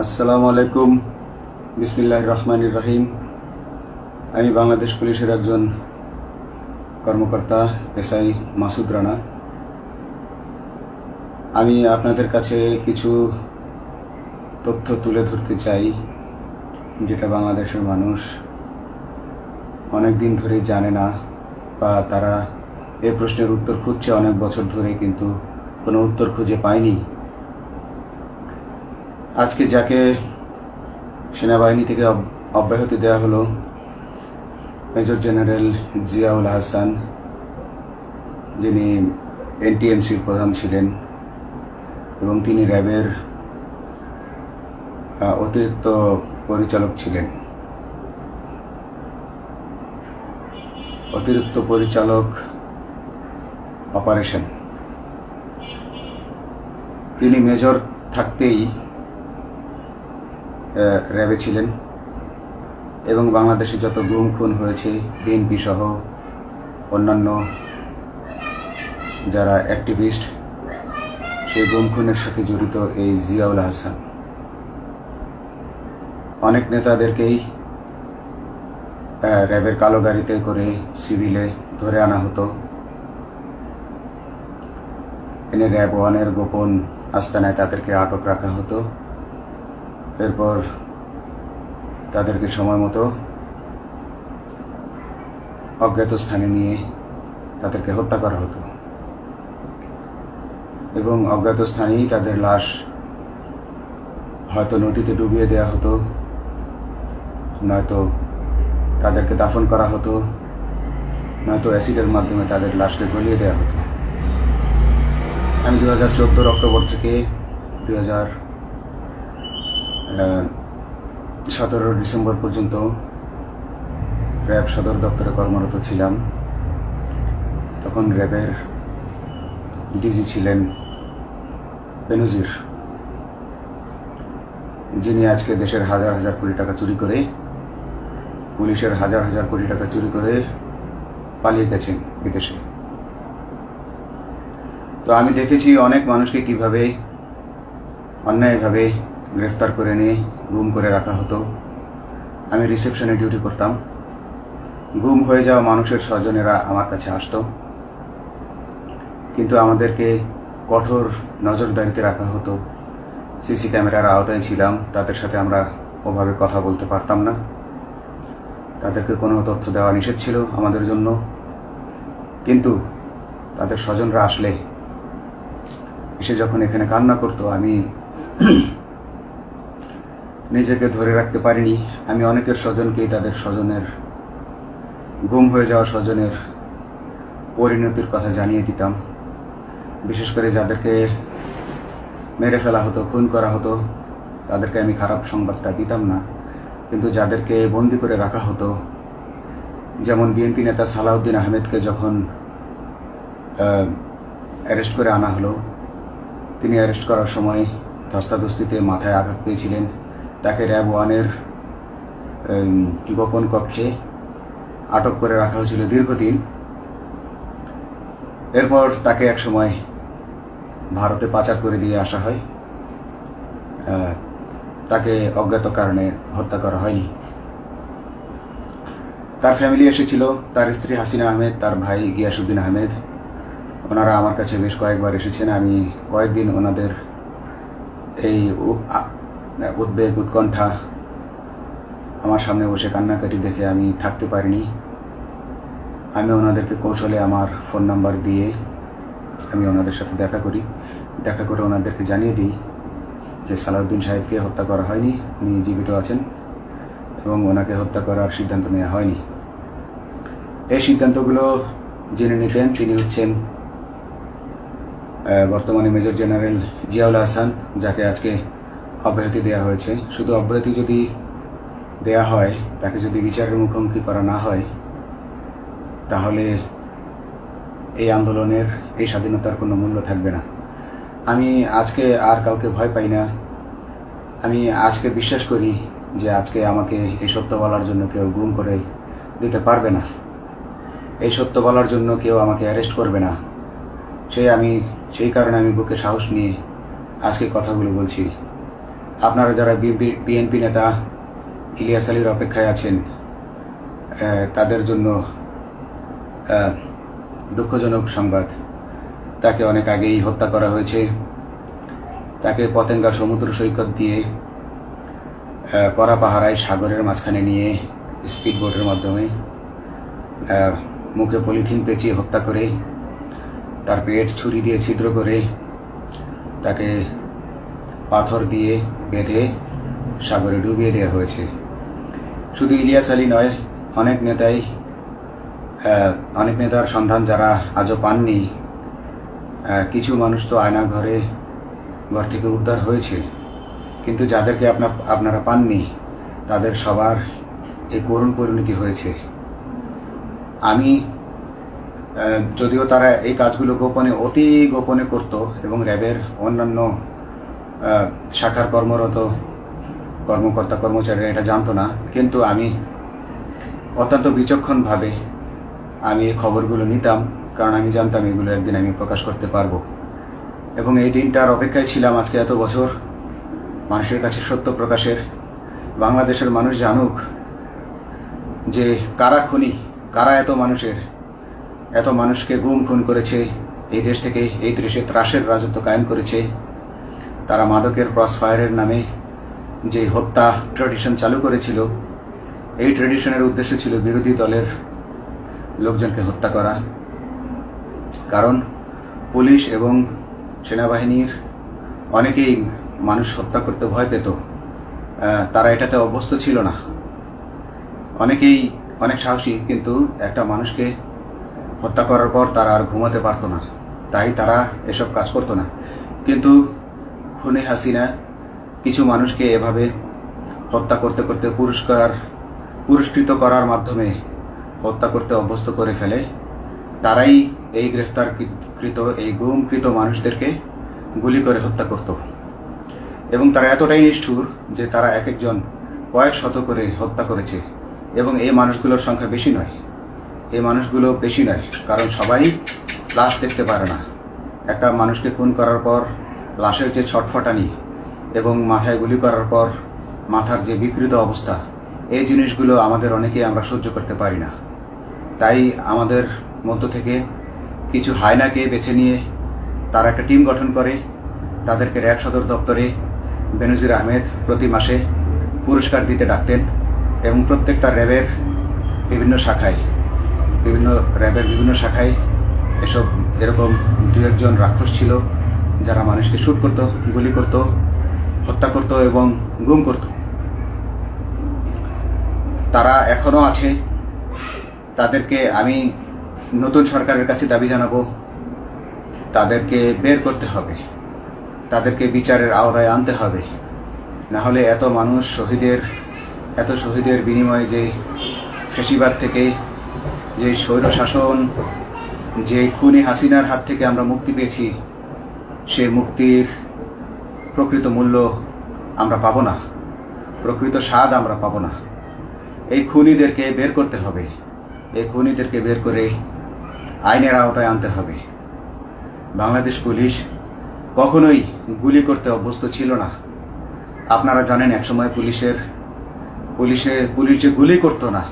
আসসালামু আলাইকুম। বিসমিল্লাহির রহমানির রহিম। আমি বাংলাদেশ পুলিশের একজন কর্মকর্তা এসআই মাসুদ রানা। আমি আপনাদের কাছে কিছু তথ্য তুলে ধরতে চাই, যেটা বাংলাদেশের মানুষ অনেক দিন ধরেই জানে না, বা তারা এই প্রশ্নের উত্তর খুঁজছে অনেক বছর ধরে, কিন্তু কোনো উত্তর খুঁজে পায়নি। আজকে যাকে সেনাবাহিনী থেকে অব্যাহতি দেওয়া হলো, মেজর জেনারেল জিয়াউল হাসান, যিনি এনটিএমসির প্রধান ছিলেন এবং তিনি র্যাবের অতিরিক্ত পরিচালক ছিলেন। অতিরিক্ত পরিচালক অপারেশন। তিনি মেজর থাকতেই র্যাবে ছিলেন এবং বাংলাদেশে যত গুম খুন হয়েছে, বিএনপি সহ অন্যান্য যারা অ্যাক্টিভিস্ট, সেই গুম খুনের সাথে জড়িত এই জিয়াউল হাসান। অনেক নেতাদেরকেই র্যাবের কালো গাড়িতে করে সিভিলে ধরে আনা হতো, এনে র্যাব 1-এর গোপন আস্তানায় তাদেরকে আটক রাখা হতো। এরপর তাদেরকে সময় মতো অজ্ঞাত স্থানে নিয়ে তাদেরকে হত্যা করা হতো এবং অজ্ঞাত স্থানেই তাদের লাশ হয়তো নদীতে ডুবিয়ে দেওয়া হতো, নয়তো তাদেরকে দাফন করা হতো, নয়তো অ্যাসিডের মাধ্যমে তাদের লাশকে গলিয়ে দেওয়া হতো। আমি 2014 অক্টোবর থেকে 2017 ডিসেম্বর পর্যন্ত র্যাব সদর দপ্তরে কর্মরত ছিলাম। তখন র্যাবের ডিজি ছিলেন বেনজির, যিনি আজকে দেশের হাজার হাজার কোটি টাকা চুরি করে, পুলিশের হাজার হাজার কোটি টাকা চুরি করে পালিয়ে গেছেন বিদেশে। তো আমি দেখেছি অনেক মানুষকে কিভাবে অন্যায়ভাবে গ্রেফতার করে নিয়ে গুম করে রাখা হতো। আমি রিসেপশনে ডিউটি করতাম। গুম হয়ে যাওয়া মানুষের স্বজনেরা আমার কাছে আসতো, কিন্তু আমাদেরকে কঠোর নজরদারিতে রাখা হতো। সিসি ক্যামেরার আওতায় ছিলাম, তাদের সাথে আমরা ওভাবে কথা বলতে পারতাম না। তাদেরকে কোনো তথ্য দেওয়া নিষেধ ছিল আমাদের জন্য। কিন্তু তাদের স্বজনরা আসলে এসে যখন এখানে কান্না করতো, আমি নিজেকে ধরে রাখতে পারিনি। আমি অনেকের স্বজনকেই তাদের স্বজনের, গুম হয়ে যাওয়া স্বজনের পরিণতির কথা জানিয়ে দিতাম। বিশেষ করে যাদেরকে মেরে ফেলা হতো, খুন করা হতো, তাদেরকে আমি খারাপ সংবাদটা দিতাম না। কিন্তু যাদেরকে বন্দি করে রাখা হতো, যেমন বিএনপি নেতা সালাউদ্দিন আহমেদকে যখন অ্যারেস্ট করে আনা হলো, তিনি অ্যারেস্ট করার সময় ধস্তাধস্তিতে মাথায় আঘাত পেয়েছিলেন। তাকে র্যাব 1-এর গোপন কক্ষে আটক করে রাখা হয়েছিল দীর্ঘদিন। এরপর তাকে এক সময় ভারতে পাচার করে দিয়ে আসা হয়। তাকে অজ্ঞাত কারণে হত্যা করা হয়নি। তার ফ্যামিলি এসেছিল, তার স্ত্রী হাসিনা আহমেদ, তার ভাই গিয়াসউদ্দিন আহমেদ। ওনারা আমার কাছে বেশ কয়েকবার এসেছেন। আমি কয়েকদিন ওনাদের এই উদ্বেগ, উৎকণ্ঠা, আমার সামনে বসে কান্নাকাটি দেখে আমি থাকতে পারিনি। আমি ওনাদেরকে কৌশলে আমার ফোন নাম্বার দিয়ে আমি ওনাদের সাথে দেখা করে ওনাদেরকে জানিয়ে দিই যে সালাউদ্দিন সাহেবকে হত্যা করা হয়নি, উনি জীবিত আছেন এবং ওনাকে হত্যা করার সিদ্ধান্ত নেওয়া হয়নি। এই সিদ্ধান্তগুলো জেনে নিতেন তিনি হচ্ছেন বর্তমানে মেজর জেনারেল জিয়াউল হাসান, যাকে আজকে অব্যাহতি দেওয়া হয়েছে। শুধু অব্যাহতি যদি দেয়া হয়, তাকে যদি বিচারের মুখোমুখি করা না হয়, তাহলে এই আন্দোলনের, এই স্বাধীনতার কোনো মূল্য থাকবে না। আমি আজকে আর কাউকে ভয় পাই না। আমি আজকে বিশ্বাস করি যে আজকে আমাকে এই সত্য বলার জন্য কেউ গুম করে দিতে পারবে না, এই সত্য বলার জন্য কেউ আমাকে অ্যারেস্ট করবে না। সেই কারণে আমি বুকে সাহস নিয়ে আজকে কথাগুলো বলছি। আপনারা যারা বিএনপি নেতা ইলিয়াস আলীর অপেক্ষায় আছেন, তাদের জন্য দুঃখজনক সংবাদ। তাকে অনেক আগেই হত্যা করা হয়েছে। তাকে পতেঙ্গা সমুদ্র সৈকত দিয়ে কড়া পাহারায় সাগরের মাঝখানে নিয়ে স্পিডবোটের মাধ্যমে মুখে পলিথিন পেঁচিয়ে হত্যা করে, তার পেট ছুরি দিয়ে ছিদ্র করে, তাকে পাথর দিয়ে বেঁধে সাগরে ডুবিয়ে দেওয়া হয়েছে। শুধু ইলিয়াস আলী নয়, অনেক নেতার সন্ধান যারা আজও পাননি। কিছু মানুষ তো ঘর থেকে উদ্ধার হয়েছে, কিন্তু যাদেরকে আপনারা পাননি তাদের সবার এই করুণ পরিণতি হয়েছে। আমি যদিও তারা এই কাজগুলো গোপনে, অতি গোপনে করত এবং র্যাবের অন্যান্য শাখার কর্মরত কর্মকর্তা কর্মচারীরা এটা জানতো না, কিন্তু আমি অত্যন্ত বিচক্ষণভাবে আমি এই খবরগুলো নিতাম, কারণ আমি জানতাম এগুলো একদিন আমি প্রকাশ করতে পারবো। এবং এই দিনটার অপেক্ষায় ছিলাম আজকে এত বছর, মানুষের কাছে সত্য প্রকাশের। বাংলাদেশের মানুষ জানুক যে কারা খুনি, কারা এত মানুষকে গুম খুন করেছে, এই দেশ থেকে এই দেশে ত্রাসের রাজত্ব কায়েম করেছে। তারা মাদকের ক্রস ফায়ারের নামে যে হত্যা ট্র্যাডিশন চালু করেছিল, এই ট্র্যাডিশনের উদ্দেশ্য ছিল বিরোধী দলের লোকজনকে হত্যা করা। কারণ পুলিশ এবং সেনাবাহিনীর অনেকেই মানুষ হত্যা করতে ভয় পেত, তারা এটাতে অভ্যস্ত ছিল না। অনেকেই অনেক সাহসী, কিন্তু একটা মানুষকে হত্যা করার পর তারা আর ঘুমাতে পারতো না, তাই তারা এসব কাজ করতো না। কিন্তু খুনে হাসিনা কিছু মানুষকে এভাবে হত্যা করতে করতে পুরস্কৃত করার মাধ্যমে হত্যা করতে অভ্যস্ত করে ফেলে। তারাই এই গ্রেফতারকৃত, এই গুমকৃত মানুষদেরকে গুলি করে হত্যা করত। এবং তারা এতটাই নিষ্ঠুর যে তারা এক একজন কয়েক শত করে হত্যা করেছে। এবং এই মানুষগুলোর সংখ্যা বেশি নয়, কারণ সবাই লাশ দেখতে পারে না। একটা মানুষকে খুন করার পর লাশের যে ছটফটানি এবং মাথায় গুলি করার পর মাথার যে বিকৃত অবস্থা, এই জিনিসগুলো আমাদের অনেকেই আমরা সহ্য করতে পারি না। তাই আমাদের মধ্য থেকে কিছু হায়নাকে বেছে নিয়ে তারা একটা টিম গঠন করে, তাদেরকে র্যাব সদর দপ্তরে বেনজির আহমেদ প্রতি মাসে পুরস্কার দিতে ডাকতেন। এবং প্রত্যেকটা র্যাবের বিভিন্ন শাখায় এরকম দু একজন রাক্ষস ছিল যারা মানুষকে শ্যুট করত, গুলি করত, হত্যা করত এবং গুম করত। তারা এখনও আছে। তাদেরকে আমি নতুন সরকারের কাছে দাবি জানাবো, তাদেরকে বের করতে হবে, তাদেরকে বিচারের আওতায় আনতে হবে। না হলে এত শহীদের বিনিময়ে যে ফ্যাসিবাদ থেকে, যে স্বৈর শাসন, যে খুনি হাসিনার হাত থেকে আমরা মুক্তি পেয়েছি, সে মুক্তির প্রকৃত মূল্য আমরা পাবো না, প্রকৃত স্বাদ আমরা পাবো না। এই খুনিদেরকে বের করতে হবে, এই খুনিদেরকে বের করে আইনের আওতায় আনতে হবে। বাংলাদেশ পুলিশ কখনোই গুলি করতে অভ্যস্ত ছিল না। আপনারা জানেন একসময় পুলিশ যে গুলি করতো না,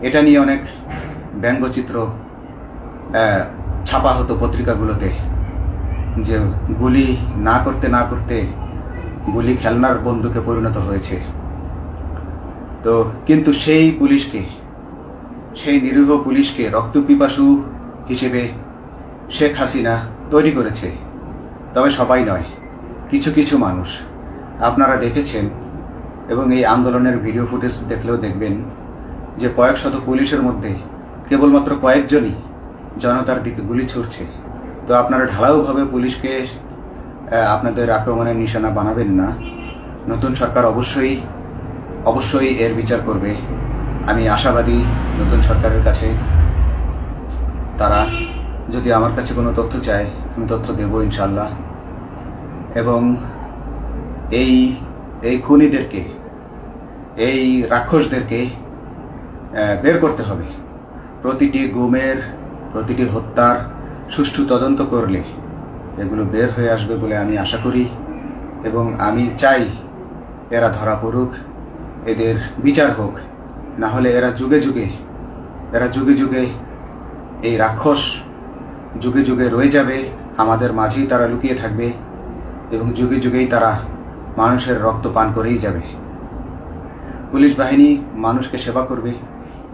এটা নিয়ে অনেক ব্যঙ্গচিত্র ছাপা হতো পত্রিকাগুলোতে, যে গুলি না করতে গুলি খেলনার বন্দুকে পরিণত হয়েছে। তো কিন্তু সেই নিরীহ পুলিশকে রক্তপিপাসু হিসেবে শেখ হাসিনা তৈরি করেছে। তবে সবাই নয়, কিছু কিছু মানুষ আপনারা দেখেছেন, এবং এই আন্দোলনের ভিডিও ফুটেজ দেখলেও দেখবেন যে কয়েক শত পুলিশের মধ্যে কেবলমাত্র কয়েকজনই জনতার দিকে গুলি ছুড়ছে। তো আপনারা ঢালাওভাবে পুলিশকে আপনাদের আক্রমণের নিশানা বানাবেন না। নতুন সরকার অবশ্যই এর বিচার করবে। আমি আশাবাদী নতুন সরকারের কাছে। তারা যদি আমার কাছে কোনো তথ্য চায়, আমি তথ্য দেব ইনশাল্লাহ। এবং এই খুনিদেরকে, এই রাক্ষসদেরকে বের করতে হবে। প্রতিটি গুমের, প্রতিটি হত্যার সুষ্ঠু তদন্ত করলে এগুলো বের হয়ে আসবে বলে আমি আশা করি। এবং আমি চাই এরা ধরা পড়ুক, এদের বিচার হোক, না হলে এরা যুগে যুগে এই রাক্ষস যুগে যুগে রয়ে যাবে, আমাদের মাঝেই তারা লুকিয়ে থাকবে এবং যুগে যুগেই তারা মানুষের রক্ত পান করেই যাবে। পুলিশ বাহিনী মানুষকে সেবা করবে,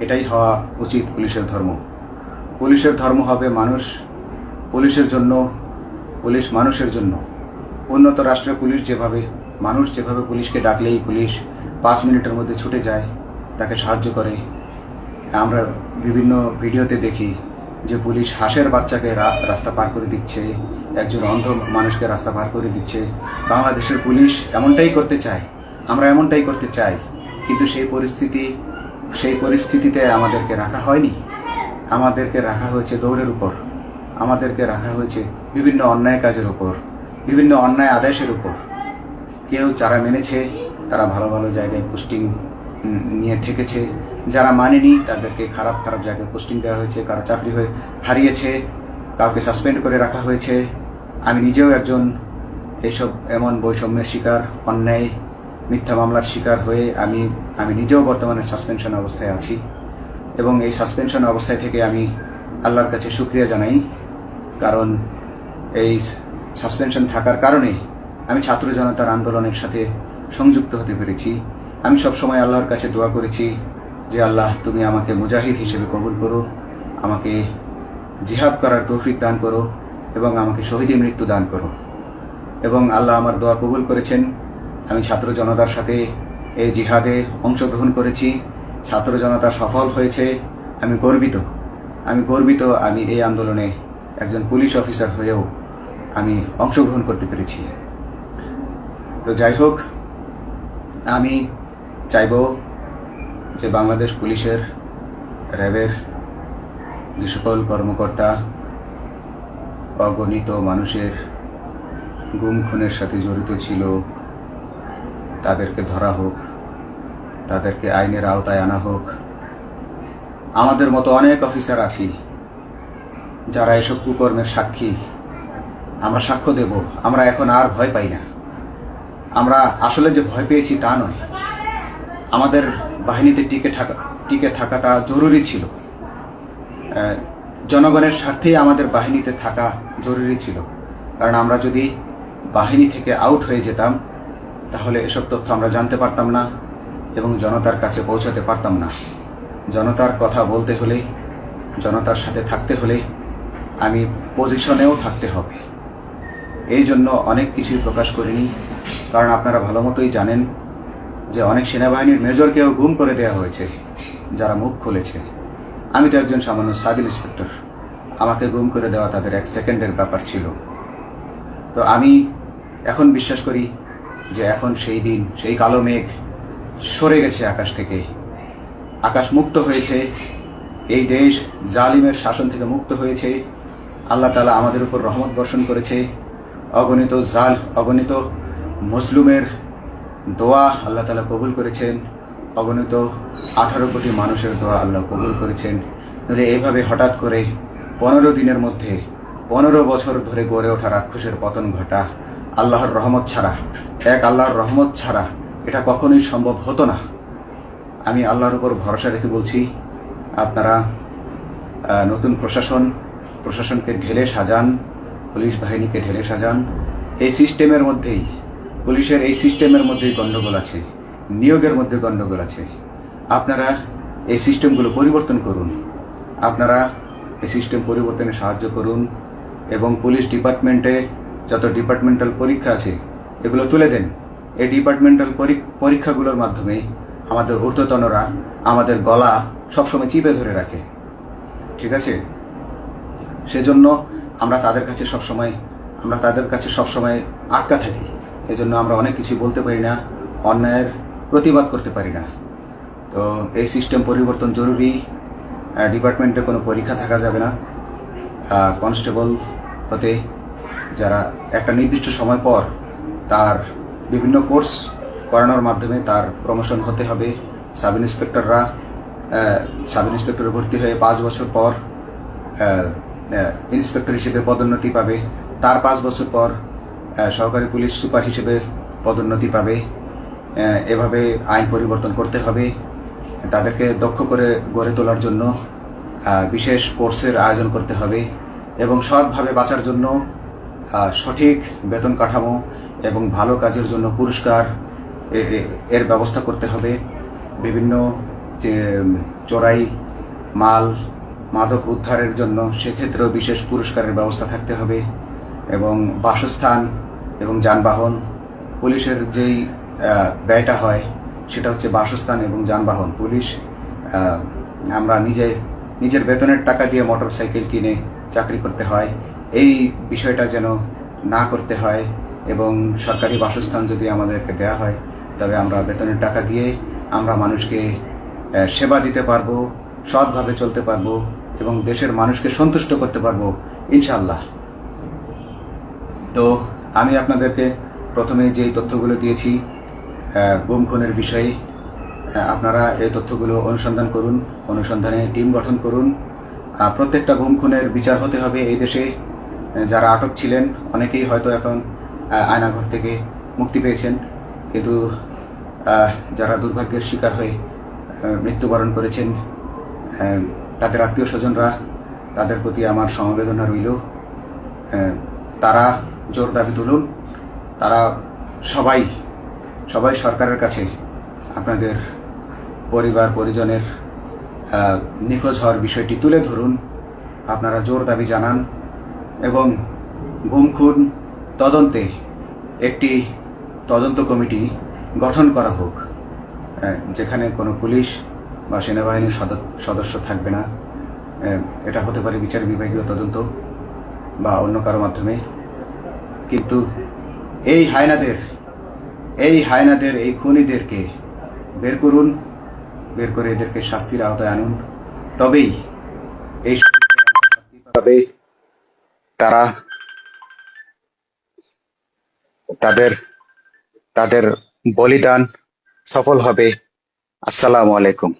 এটাই হওয়া উচিত পুলিশের ধর্ম। পুলিশের ধর্ম হবে মানুষ, পুলিশের জন্য, পুলিশ মানুষের জন্য। উন্নত রাষ্ট্রের পুলিশ যেভাবে, মানুষ যেভাবে পুলিশকে ডাকলেই পুলিশ 5 মিনিটের মধ্যে ছুটে যায়, তাকে সাহায্য করে। আমরা বিভিন্ন ভিডিওতে দেখি যে পুলিশ হাঁসের বাচ্চাকে রাস্তা পার করে দিচ্ছে, একজন অন্ধ মানুষকে রাস্তা পার করে দিচ্ছে। বাংলাদেশের পুলিশ এমনটাই করতে চায়, আমরা এমনটাই করতে চাই, কিন্তু সেই পরিস্থিতিতে আমাদেরকে রাখা হয়নি। আমাদেরকে রাখা হয়েছে দৌড়ের উপর, আমাদেরকে রাখা হয়েছে বিভিন্ন অন্যায় কাজের উপর, বিভিন্ন অন্যায় আদেশের উপর। কেউ যারা মেনেছে তারা ভালো ভালো জায়গায় পোস্টিং নিয়ে থেকেছে, যারা মানেনি তাদেরকে খারাপ খারাপ জায়গায় পোস্টিং দেওয়া হয়েছে, কারো চাকরি হয়ে হারিয়েছে, কাউকে সাসপেন্ড করে রাখা হয়েছে। আমি নিজেও একজন এইসব এমন বৈষম্যের শিকার, অন্যায় মিথ্যা মামলার শিকার হয়ে আমি নিজেও বর্তমানে সাসপেনশন অবস্থায় আছি এবং এই সাসপেনশন অবস্থায় থেকে আমি আল্লাহর কাছে শুকরিয়া জানাই, কারণ এই সাসপেনশন থাকার কারণে আমি ছাত্র জনতার আন্দোলনের সাথে সংযুক্ত হতে পেরেছি। আমি সবসময় আল্লাহর কাছে দোয়া করেছি যে আল্লাহ তুমি আমাকে মুজাহিদ হিসেবে কবুল করো, আমাকে জিহাদ করার তৌফিক দান করো এবং আমাকে শহীদী মৃত্যু দান করো। এবং আল্লাহ আমার দোয়া কবুল করেছেন। আমি ছাত্র জনতার সাথে এই জিহাদে অংশগ্রহণ করেছি, ছাত্র জনতা সফল হয়েছে। আমি গর্বিত আমি এই আন্দোলনে একজন পুলিশ অফিসার হয়েও আমি অংশগ্রহণ করতে পেরেছি। তো যাই হোক, আমি চাইব যে বাংলাদেশ পুলিশের, র্যাবের যে সকল কর্মকর্তা অগণিত মানুষের গুম খুনের সাথে জড়িত ছিল তাদেরকে ধরা হোক, তাদেরকে আইনের আওতায় আনা হোক। আমাদের মতো অনেক অফিসার আছি যারা এসব কুকর্মের সাক্ষী, আমরা সাক্ষ্য দেব। আমরা এখন আর ভয় পাই না। আমরা আসলে যে ভয় পেয়েছি তা নয়, আমাদের বাহিনীতে টিকে থাকাটা জরুরি ছিল। জনগণের স্বার্থেই আমাদের বাহিনীতে থাকা জরুরি ছিল, কারণ আমরা যদি বাহিনী থেকে আউট হয়ে যেতাম তাহলে এসব তথ্য আমরা জানতে পারতাম না এবং জনতার কাছে পৌঁছাতে পারতাম না। জনতার কথা বলতে হলে, জনতার সাথে থাকতে হলে আমি পজিশনেও থাকতে হবে। এই জন্য অনেক কিছুই প্রকাশ করিনি, কারণ আপনারা ভালো মতোই জানেন যে অনেক সেনাবাহিনীর মেজরকেও গুম করে দেওয়া হয়েছে যারা মুখ খুলেছে। আমি তো একজন সামান্য সাব ইন্সপেক্টর, আমাকে গুম করে দেওয়া তাদের 1 সেকেন্ডের ব্যাপার ছিল। তো আমি এখন বিশ্বাস করি যে এখন সেই দিন, সেই কালো মেঘ সরে গেছে আকাশ থেকে, আকাশ মুক্ত হয়েছে, এই দেশ জালিমের শাসন থেকে মুক্ত হয়েছে। আল্লাহ তাআলা আমাদের উপর রহমত বর্ষণ করেছে। অগণিত মুসলিমের দোয়া আল্লাহ তাআলা কবুল করেছেন, অগণিত 18 কোটি মানুষের দোয়া আল্লাহ কবুল করেছেন। নইলে এইভাবে হঠাৎ করে 15 দিনের মধ্যে 15 বছর ধরে গড়ে ওঠা রাক্ষসের পতন ঘটা আল্লাহর রহমত ছাড়া, আল্লাহর রহমত ছাড়া এটা কখনোই সম্ভব হতো না। আমি আল্লাহর উপর ভরসা রেখে বলছি, আপনারা নতুন প্রশাসনকে ঢেলে সাজান, পুলিশ বাহিনীকে ঢেলে সাজান। এই সিস্টেমের মধ্যেই, পুলিশের এই সিস্টেমের মধ্যেই গণ্ডগোল আছে, নিয়োগের মধ্যে গণ্ডগোল আছে। আপনারা এই সিস্টেমগুলো পরিবর্তন করুন, আপনারা এই সিস্টেম পরিবর্তনে সাহায্য করুন এবং পুলিশ ডিপার্টমেন্টে যত ডিপার্টমেন্টাল পরীক্ষা আছে এগুলো তুলে দেন। এই ডিপার্টমেন্টাল পরীক্ষাগুলোর মাধ্যমে আমাদের ঊর্ধ্বতনরা আমাদের গলা সবসময় চিপে ধরে রাখে, ঠিক আছে? সেজন্য আমরা তাদের কাছে সবসময় আটকা থাকি। এজন্য আমরা অনেক কিছু বলতে পারি না, অন্যায়ের প্রতিবাদ করতে পারি না। তো এই সিস্টেম পরিবর্তন জরুরি। ডিপার্টমেন্টে কোনো পরীক্ষা থাকা যাবে না। কনস্টেবল হতে যারা একটা নির্দিষ্ট সময় পর তার বিভিন্ন কোর্স করানোর মাধ্যমে তার প্রমোশন হতে হবে। সাব ইন্সপেক্টরে ভর্তি হয়ে 5 বছর পর ইন্সপেক্টর হিসেবে পদোন্নতি পাবে, তার 5 বছর পর সহকারী পুলিশ সুপার হিসেবে পদোন্নতি পাবে। এভাবে আইন পরিবর্তন করতে হবে। তাদেরকে দক্ষ করে গড়ে তোলার জন্য বিশেষ কোর্সের আয়োজন করতে হবে এবং সৎভাবে বাঁচার জন্য সঠিক বেতন কাঠামো এবং ভালো কাজের জন্য পুরস্কার এর ব্যবস্থা করতে হবে। বিভিন্ন যে চোরাই মাল মাদক উদ্ধারের জন্য সেক্ষেত্রেও বিশেষ পুরস্কারের ব্যবস্থা থাকতে হবে এবং বাসস্থান এবং যানবাহন, পুলিশের যেই ব্যয়টা হয় সেটা হচ্ছে বাসস্থান এবং যানবাহন। পুলিশ আমরা নিজের বেতনের টাকা দিয়ে মোটরসাইকেল কিনে চাকরি করতে হয়, এই বিষয়টা যেন না করতে হয় এবং সরকারি বাসস্থান যদি আমাদেরকে দেওয়া হয় তবে আমরা বেতনের টাকা দিয়ে আমরা মানুষকে সেবা দিতে পারবো, সৎভাবে চলতে পারবো এবং দেশের মানুষকে সন্তুষ্ট করতে পারবো ইনশাআল্লাহ। তো আমি আপনাদেরকে প্রথমে যেই তথ্যগুলো দিয়েছি গুম খুনের বিষয়ে, আপনারা এই তথ্যগুলো অনুসন্ধান করুন, অনুসন্ধানে টিম গঠন করুন। প্রত্যেকটা গুম খুনের বিচার হতে হবে এই দেশে। যারা আটক ছিলেন অনেকেই হয়তো এখন আয়নাঘর থেকে মুক্তি পেয়েছেন, কিন্তু যারা দুর্ভাগ্যের শিকার হয়ে মৃত্যুবরণ করেছেন তাদের আত্মীয় স্বজনরা, তাদের প্রতি আমার সমবেদনা রইল। তারা জোর দাবি তুলুন, তারা সবাই সরকারের কাছে আপনাদের পরিবার পরিজনের নিখোঁজ হওয়ার বিষয়টি তুলে ধরুন, আপনারা জোর দাবি জানান এবং গুম খুন তদন্তে একটি তদন্ত কমিটি গঠন করা হোক, যেখানে কোনো পুলিশ বা সেনাবাহিনীর সদস্য থাকবে না। এটা হতে পারে বিচার বিভাগীয় তদন্ত বা অন্য কারো মাধ্যমে, কিন্তু এই হায়নাদের এই খুনিদেরকে বের করুন, বের করে এদেরকে শাস্তির আওতায় আনুন, তবেই এই তারা তাদের বলিদান সফল হবে। আসসালামু আলাইকুম।